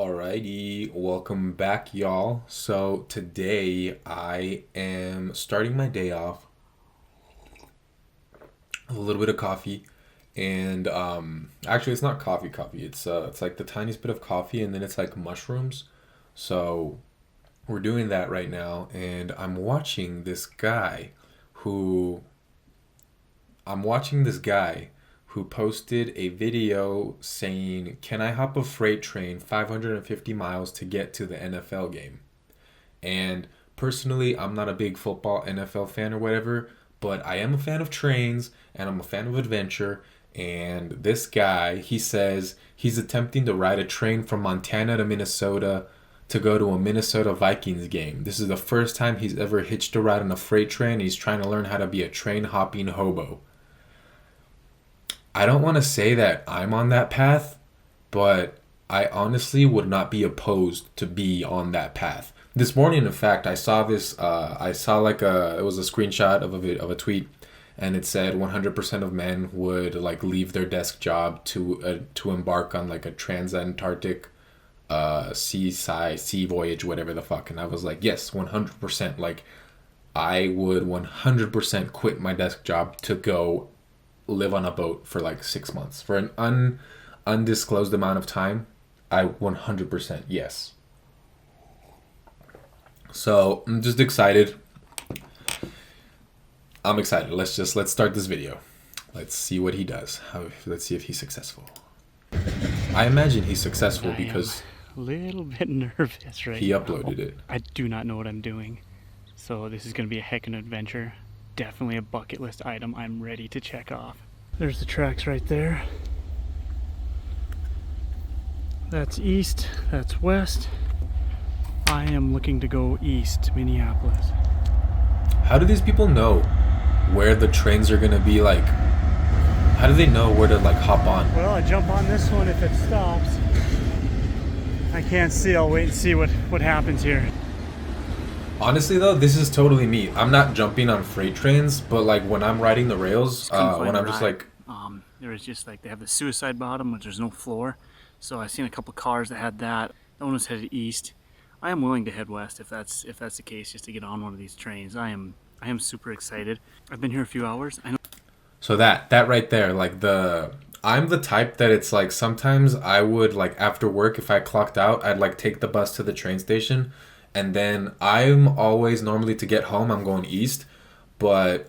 Alrighty, welcome back, y'all. So today I am starting my day off with a little bit of coffee, and actually it's not coffee. It's like the tiniest bit of coffee, and then it's like mushrooms. So we're doing that right now, and who I'm watching this guy who posted a video saying, "Can I hop a freight train 550 miles to get to the NFL game?" And personally, I'm not a big football NFL fan or whatever, but I am a fan of trains and I'm a fan of adventure. And this guy, he says he's attempting to ride a train from Montana to Minnesota to go to a Minnesota Vikings game. This is the first time he's ever hitched a ride on a freight train. He's trying to learn how to be a train hopping hobo. I don't want to say that I'm on that path, but I honestly would not be opposed to be on that path. This morning, in fact, I saw this. I saw it was a screenshot of a tweet, and it said 100% of men would like leave their desk job to embark on like a transantarctic sea voyage, whatever the fuck. And I was like, yes, 100%. Like, I would 100% quit my desk job to go live on a boat for like 6 months for an undisclosed amount of time. I 100% yes. So I'm just excited. I'm excited. Let's start this video. Let's see what he does. Let's see if he's successful. I imagine he's successful because a little bit nervous right he now. uploaded it. I do not know what I'm doing, so this is going to be a heck of an adventure. Definitely a bucket list item I'm ready to check off. There's the tracks right there. That's east, that's west. I am looking to go east, Minneapolis. How do these people know where the trains are going to be? Like, how do they know where to like hop on? Well, I jump on this one if it stops. I can't see. I'll wait and see what happens here. Honestly though, this is totally me. I'm not jumping on freight trains, but like when I'm riding the rails, when I'm just like... There was just like, they have the suicide bottom, but there's no floor. So I seen a couple cars that had that. That one was headed east. I am willing to head west if that's the case, just to get on one of these trains. I am super excited. I've been here a few hours. I know. So that right there, like I'm the type that it's like sometimes I would like after work, if I clocked out, I'd like take the bus to the train station. And then I'm always normally to get home, I'm going east, but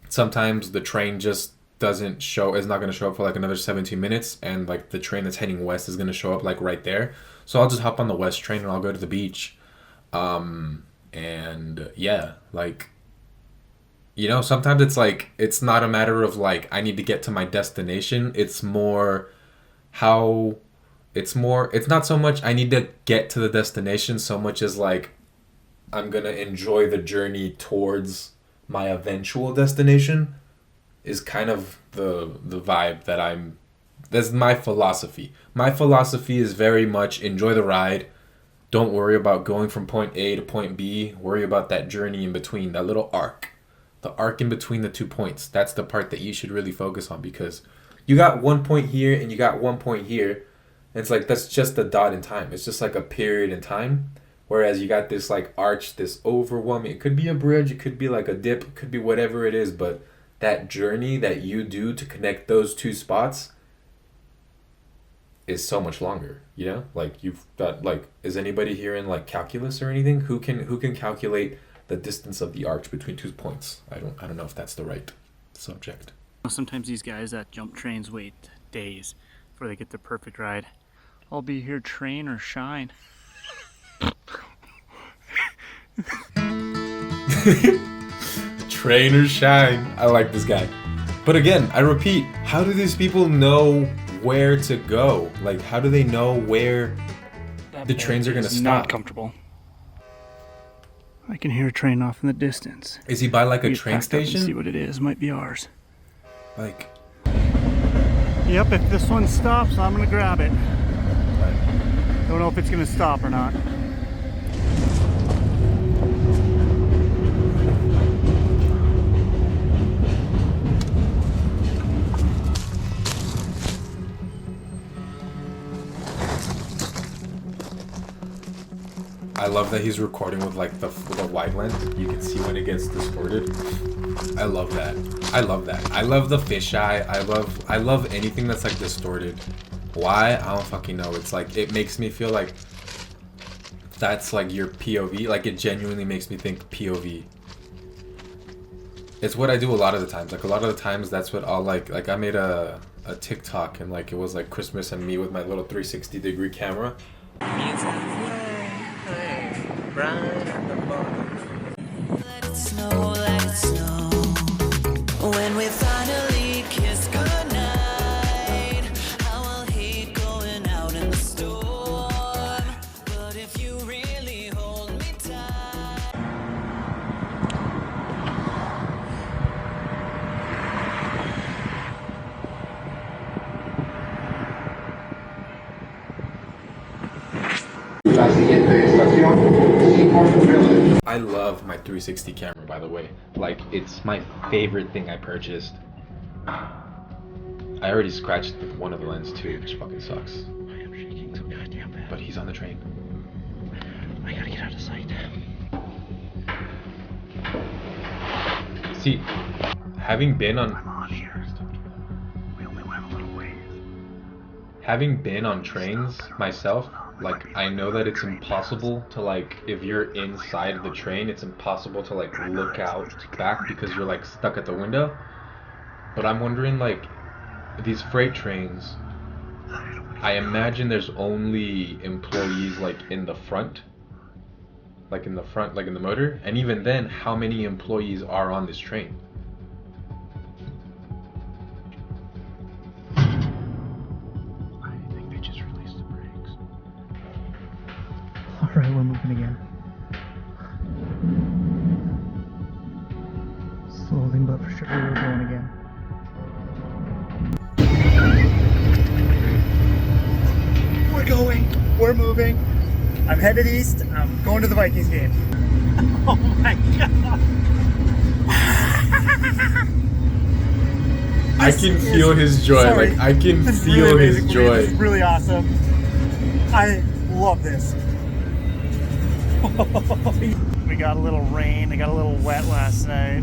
sometimes the train just is not going to show up for like another 17 minutes, and like the train that's heading west is going to show up like right there. So I'll just hop on the west train and I'll go to the beach. And yeah, like, you know, sometimes it's like, it's not a matter of like, I need to get to my destination. It's not so much I need to get to the destination so much as like I'm going to enjoy the journey towards my eventual destination is kind of the vibe that's my philosophy. My philosophy is very much enjoy the ride. Don't worry about going from point A to point B. Worry about that journey in between, that little arc. The arc in between the 2 points. That's the part that you should really focus on, because you got 1 point here and you got 1 point here. It's like, that's just a dot in time. It's just like a period in time. Whereas you got this like arch, this overwhelming, it could be a bridge, it could be like a dip, it could be whatever it is, but that journey that you do to connect those two spots is so much longer, you know? Like, you've got like, is anybody here in like calculus or anything? Who can calculate the distance of the arch between 2 points? I don't know if that's the right subject. Sometimes these guys that jump trains wait days before they get their perfect ride. I'll be here, train or shine. Train or shine. I like this guy. But again, I repeat, how do these people know where to go? Like, how do they know where the trains are going to stop? Not comfortable. I can hear a train off in the distance. Is he by like a train station? See what it is. Might be ours. Like... Yep, if this one stops, I'm gonna grab it. Don't know if it's gonna stop or not. I love that he's recording with like the wide lens. You can see when it gets distorted. I love that. I love that. I love the fisheye. I love anything that's like distorted. Why? I don't fucking know. It's like it makes me feel like that's like your POV. Like it genuinely makes me think POV. It's what I do a lot of the times. Like a lot of the times that's what I'll like I made a TikTok and like it was like Christmas and me with my little 360-degree camera. Let it snow, let it snow. When we finally kiss goodnight, I will hate going out in the storm. But if you really hold me tight. I love my 360 camera, by the way. Like, it's my favorite thing I purchased. I already scratched one of the lenses too, which fucking sucks. I am shaking so goddamn bad. But he's on the train. I gotta get out of sight. See, having been on here. We only went a little ways. having been on trains myself, like I know that it's impossible to like if you're inside the train, it's impossible to like look out back because you're like stuck at the window. But I'm wondering like these freight trains, I imagine there's only employees like in the front. Like in the front, like in the motor, and even then, how many employees are on this train? I think they just released the brakes. Alright, we're moving again. Slowly but for sure we're going again. We're going! We're moving! I'm headed east. I'm going to the Vikings game. Oh my god! I can feel his joy. Sorry. Like I can This is feel really his amazing. joy. This is really awesome. I love this. We got a little rain. I got a little wet last night.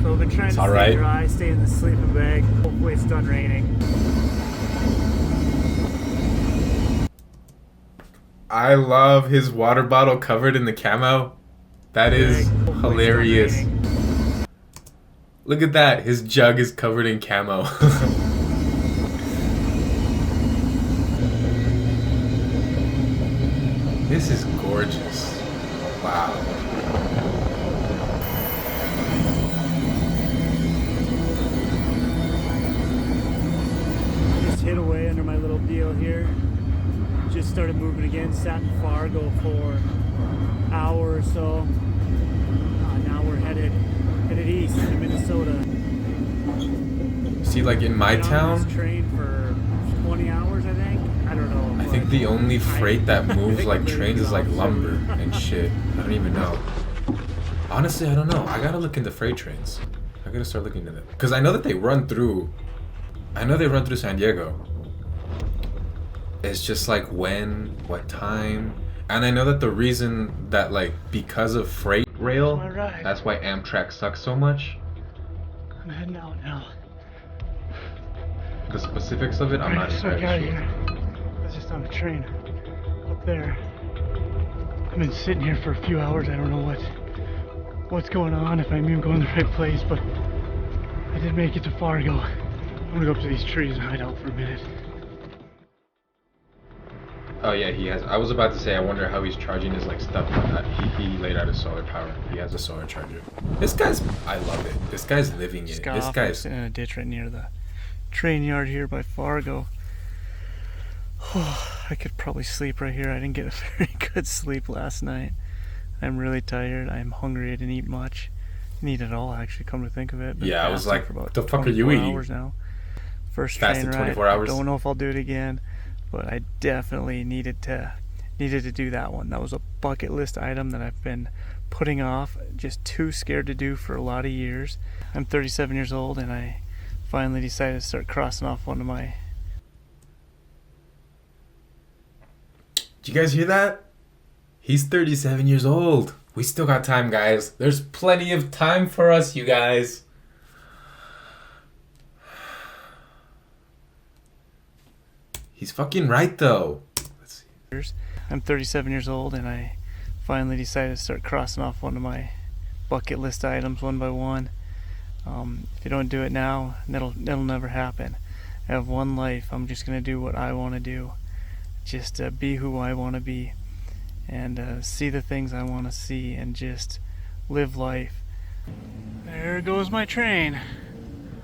So I've been trying to stay alright. dry, stay in the sleeping bag. Hopefully it's done raining. I love his water bottle covered in the camo. That is Hopefully it's done hilarious. raining. Look at that. His jug is covered in camo. This is gorgeous. Wow. Just hid away under my little deal here. Just started moving again. Sat in Fargo for an hour or so. Now we're headed east to Minnesota. See, like in my Been on town, this train for 20 hours, I think. I don't know. I think but the only freight that I moves think like I'm ready trains to is get like off lumber soon. and shit. I don't even know. Honestly, I don't know. I gotta look into freight trains. I gotta start looking into them. Because I know that they run through. I know they run through San Diego. It's just like when, what time. And I know that the reason that like because of freight rail, That's my ride. that's why Amtrak sucks so much. I'm heading out now. The specifics of it, I'm not So I got entirely here. sure. I was just on a train up there. I've been sitting here for a few hours. I don't know what's going on, if I'm even going the right place, but I did make it to Fargo. I'm gonna go up to these trees and hide out for a minute. Oh yeah, he has. I was about to say, I wonder how he's charging his like stuff. He laid out his solar power. He has a solar charger. This guy's, I love it. This guy's living it. This guy's. Sitting in a ditch right near the train yard here by Fargo. I could probably sleep right here. I didn't get a very good sleep last night. I'm really tired. I'm hungry. I didn't eat much. Didn't eat at all, actually, come to think of it. Been Yeah, I was fasting like, for about the fuck are you 24 eating? hours now. First Fasted train ride. 24 hours? Don't know if I'll do it again, but I definitely needed to do that one. That was a bucket list item that I've been putting off, just too scared to do for a lot of years. I'm 37 years old, and I finally decided to start crossing off one of my. Did you guys hear that? He's 37 years old. We still got time, guys. There's plenty of time for us, you guys. He's fucking right, though. Let's see. I'm 37 years old, and I finally decided to start crossing off one of my bucket list items one by one. If you don't do it now, that'll never happen. I have one life. I'm just gonna do what I want to do. Just be who I want to be, and see the things I want to see, and just live life. There goes my train.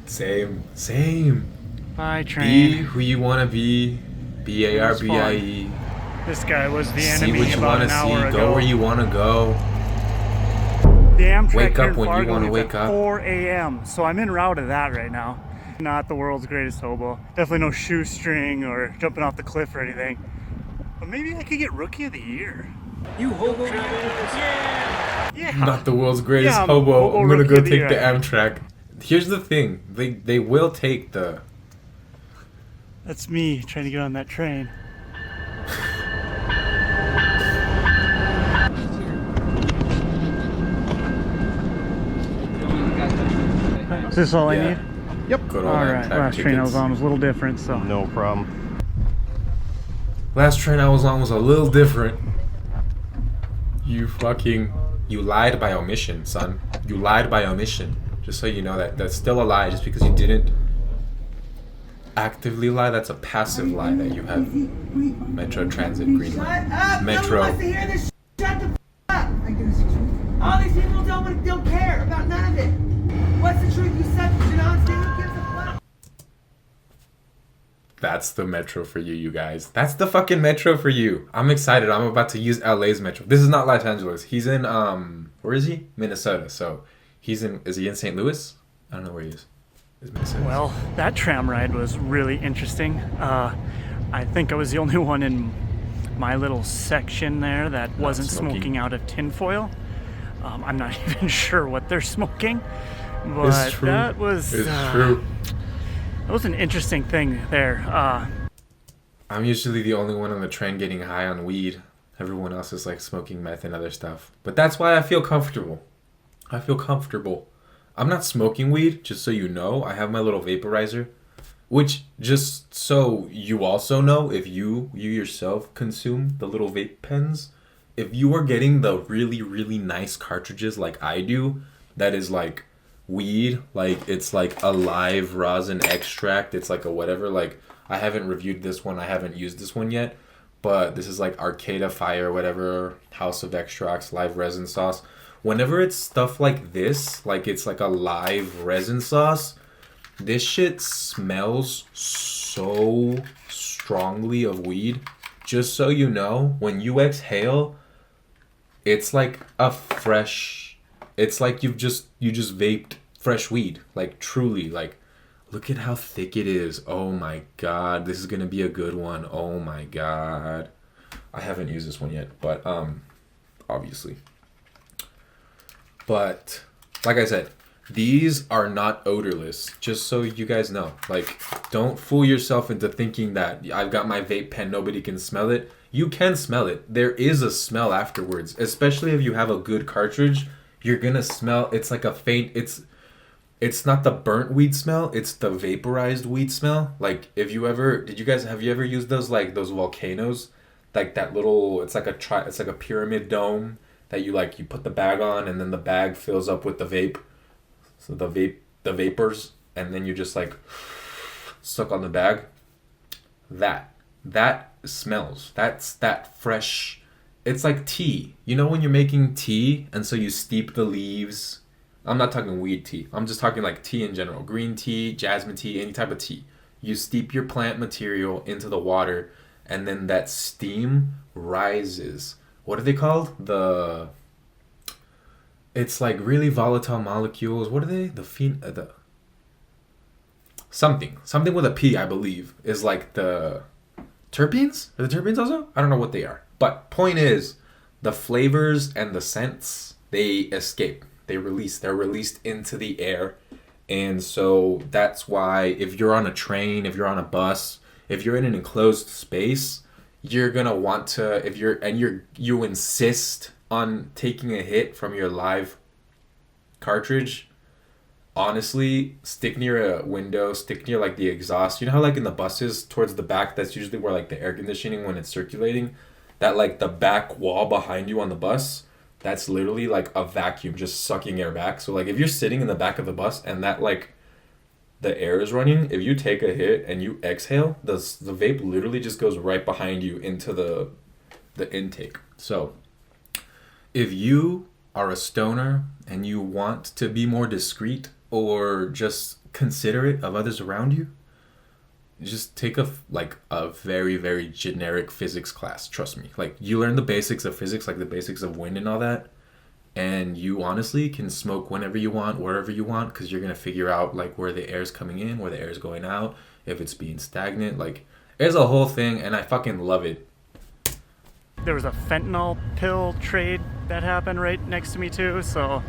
Same. Bye, Be train. who you want to be. BARBIE. This guy was the See enemy what you about want an to hour see. ago. Go where you want to go. The Amtrak Wake here up in when you Fargo wanna leaves wake at up. 4 a.m. So I'm en route to that right now. Not the world's greatest hobo. Definitely no shoestring or jumping off the cliff or anything. But maybe I could get Rookie of the Year. You hobo yeah. Yeah. Not the world's greatest Yeah, hobo. hobo I'm gonna rookie go of the take the year. Amtrak. Here's the thing. They will take the. That's me trying to get on that train. Is this all I need? Good old Alright, Amtrak last train I was tickets. on was a little different, so. No problem. Last train I was on was a little different. You lied by omission, son. You lied by omission. Just so you know that's still a lie. Just because you didn't actively lie, that's a passive lie that you have. Metro Transit Green Line. Up! Metro. No one wants to hear this. Shut the up! All these people don't care about none of it. What's the truth? You said Janon's name. Who gives a fuck? That's the Metro for you guys. That's the fucking Metro for you. I'm excited. I'm about to use LA's Metro. This is not Los Angeles. He's in where is he? Minnesota. So is he in St. Louis? I don't know where he is. Is Minnesota. Well, that tram ride was really interesting. I think I was the only one in my little section there that wasn't smoking out of tinfoil. I'm not even sure what they're smoking, but It's true. that was It's true. that was an interesting thing there. I'm usually the only one on the train getting high on weed. Everyone else is like smoking meth and other stuff. But that's why I feel comfortable. I'm not smoking weed, just so you know. I have my little vaporizer, which, just so you also know, if you yourself consume the little vape pens, if you are getting the really, really nice cartridges like I do, that is like weed, like it's like a live rosin extract, it's like a whatever, like I haven't reviewed this one, I haven't used this one yet, but this is like Arcada Fire, whatever, House of Extracts, live resin sauce. Whenever it's stuff like this, like it's like a live resin sauce, this shit smells so strongly of weed. Just so you know, when you exhale, it's like a fresh, it's like you just vaped fresh weed. Like truly, like look at how thick it is. Oh my god, this is gonna be a good one. Oh my god. I haven't used this one yet, but obviously. But like I said, these are not odorless, just so you guys know. Like, don't fool yourself into thinking that I've got my vape pen, nobody can smell it. You can smell it. There is a smell afterwards, especially if you have a good cartridge. You're gonna smell, it's like a faint, it's not the burnt weed smell, it's the vaporized weed smell. Like, have you ever used those, like those volcanoes? Like that little, it's like a pyramid dome that you put the bag on, and then the bag fills up with the vape. So the vapors, and then you just like suck on the bag. That smells. That's that fresh. It's like tea. You know when you're making tea, and so you steep the leaves. I'm not talking weed tea. I'm just talking like tea in general. Green tea, jasmine tea, any type of tea. You steep your plant material into the water, and then that steam rises. What are they called? It's like really volatile molecules. What are they? Something with a P, I believe, is like the terpenes? Are the terpenes also? I don't know what they are. But point is, the flavors and the scents, they escape. They're released into the air. And so that's why if you're on a train, if you're on a bus, if you're in an enclosed space, you're gonna want to, if you're and you insist on taking a hit from your live cartridge, honestly, stick near a window, stick near like the exhaust. You know how like in the buses towards the back, that's usually where like the air conditioning when it's circulating, that like the back wall behind you on the bus, that's literally like a vacuum just sucking air back. So like if you're sitting in the back of the bus and that like the air is running, if you take a hit and you exhale, the vape literally just goes right behind you into the intake. So if you are a stoner and you want to be more discreet or just considerate of others around you, just take a very, very generic physics class. Trust me. Like, you learn the basics of physics, like the basics of wind and all that, and you honestly can smoke whenever you want, wherever you want, because you're gonna figure out like where the air's coming in, where the air's going out, if it's being stagnant. Like, it's a whole thing, and I fucking love it. There was a fentanyl pill trade that happened right next to me too, so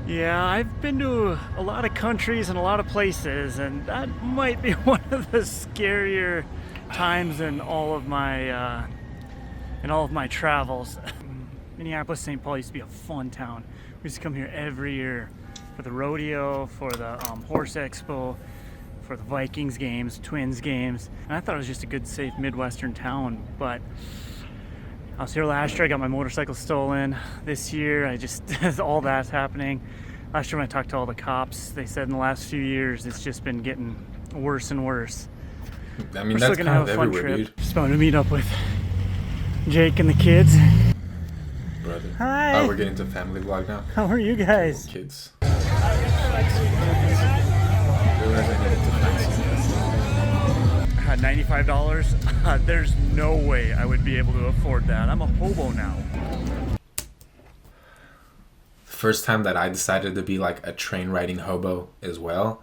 yeah, I've been to a lot of countries and a lot of places, and that might be one of the scarier times in all of my travels. Minneapolis, St. Paul used to be a fun town. We used to come here every year for the rodeo, for the horse expo, for the Vikings games, Twins games, and I thought it was just a good, safe Midwestern town. But I was here last year, I got my motorcycle stolen. This year, all that's happening. Last year when I talked to all the cops, they said in the last few years, it's just been getting worse and worse. I mean, We're that's still gonna kind have of a fun everywhere, trip. dude. Just wanted to meet up with Jake and the kids. Brother. Hi. Oh, we're getting to family vlog now. How are you guys? Kids. Realize I needed to find some. $95. There's no way I would be able to afford that. I'm a hobo now. First time that I decided to be like a train riding hobo as well,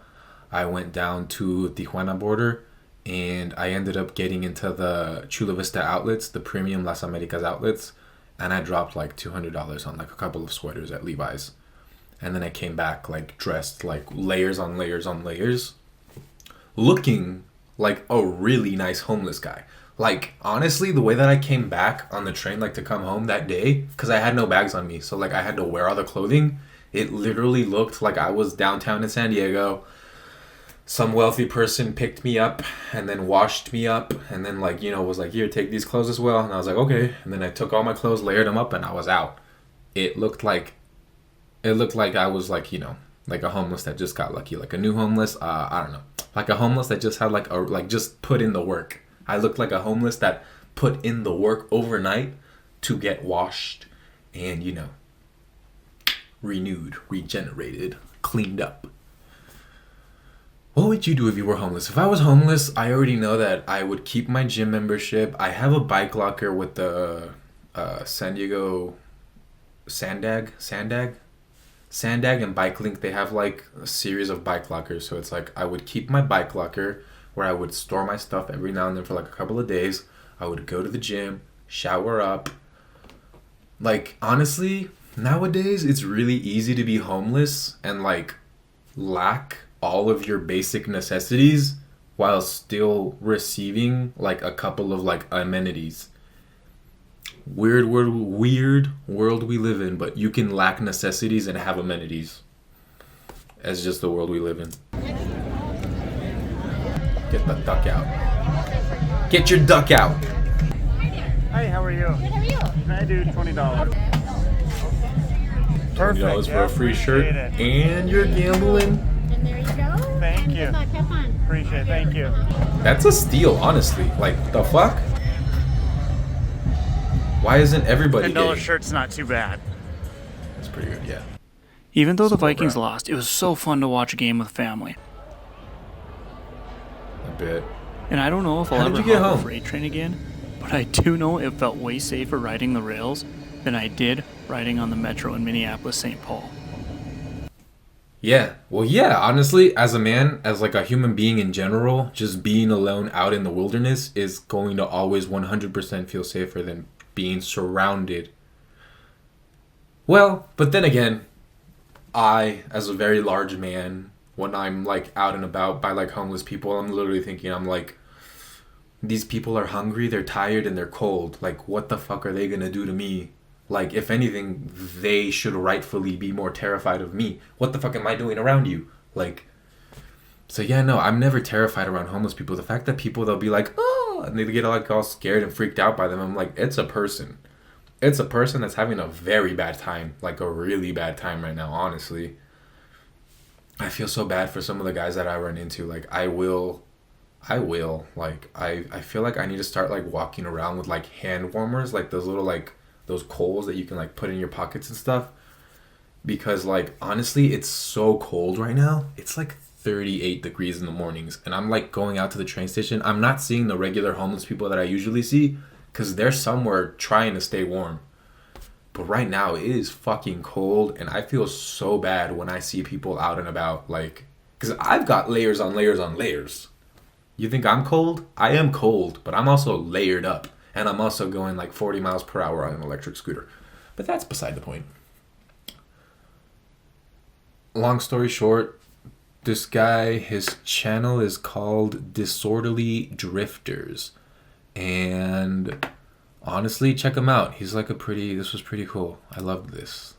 I went down to Tijuana border and I ended up getting into the Chula Vista outlets, the premium Las Americas outlets, and I dropped like $200 on like a couple of sweaters at Levi's. And then I came back like dressed like layers on layers on layers, looking like a really nice homeless guy. Like, honestly, the way that I came back on the train, like to come home that day, because I had no bags on me, so like I had to wear all the clothing, it literally looked like I was downtown in San Diego. Some wealthy person picked me up and then washed me up and then like, you know, was like, here, take these clothes as well. And I was like, okay. And then I took all my clothes, layered them up, and I was out. It looked like I was like, you know, like a homeless that just got lucky, like a new homeless. I don't know, like a homeless that just had like just put in the work. I looked like a homeless that put in the work overnight to get washed and, you know, renewed, regenerated, cleaned up. What would you do if you were homeless? If I was homeless, I already know that I would keep my gym membership. I have a bike locker with the San Diego Sandag and Bike Link. They have like a series of bike lockers. So it's like I would keep my bike locker where I would store my stuff every now and then for like a couple of days. I would go to the gym, shower up. Like, honestly, nowadays it's really easy to be homeless and like lack all of your basic necessities while still receiving like a couple of like amenities. Weird world we live in, but you can lack necessities and have amenities. That's just the world we live in. Get the duck out. Get your duck out. Hi, how are you? Good, how are you? I do $20. Perfect. $20 for a free shirt, appreciate it. and you're gambling. And there you go. Thank you. Good luck, have fun. Appreciate it. Thank you. That's a steal, honestly. Like, the fuck? Why isn't everybody $10 getting? shirt's not too bad. That's pretty good, yeah. Even though the Super Vikings proud. lost, it was so fun to watch a game with family. A bit. And I don't know if I'll How did ever you get hop a home? freight train again, but I do know it felt way safer riding the rails than I did riding on the metro in Minneapolis, St. Paul. Yeah. Well, yeah, honestly, as a man, as like a human being in general, just being alone out in the wilderness is going to always 100% feel safer than being surrounded. Well, but then again, I, as a very large man, when I'm like out and about by like homeless people, I'm literally thinking, I'm like, these people are hungry, they're tired, and they're cold. Like, what the fuck are they gonna do to me? Like, if anything, they should rightfully be more terrified of me. What the fuck am I doing around you? Like, so yeah, no, I'm never terrified around homeless people. The fact that people, they'll be like, oh, and they get like all scared and freaked out by them. I'm like, it's a person. It's a person that's having a very bad time, like a really bad time right now, honestly. I feel so bad for some of the guys that I run into. Like, I feel like I need to start like walking around with like hand warmers, like those little like those coals that you can like put in your pockets and stuff. Because like honestly, it's so cold right now. It's like 38 degrees in the mornings, and I'm like going out to the train station. I'm not seeing the regular homeless people that I usually see because they're somewhere trying to stay warm. But right now it is fucking cold, and I feel so bad when I see people out and about, like, because I've got layers on layers on layers. You think I'm cold? I am cold, but I'm also layered up, and I'm also going like 40 miles per hour on an electric scooter. But that's beside the point. Long story short, this guy, his channel is called Disorderly Drifters, and honestly, check him out. He's like this was pretty cool. I loved this.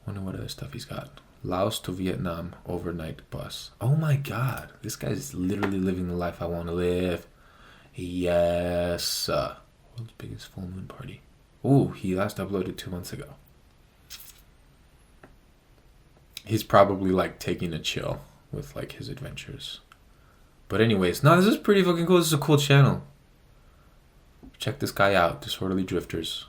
Wonder what other stuff he's got. Laos to Vietnam overnight bus. Oh my god, this guy's literally living the life I want to live. Yes. World's biggest full moon party. Ooh, he last uploaded 2 months ago. He's probably like taking a chill with like his adventures. But anyways, no, this is pretty fucking cool. This is a cool channel. Check this guy out, Disorderly Drifters.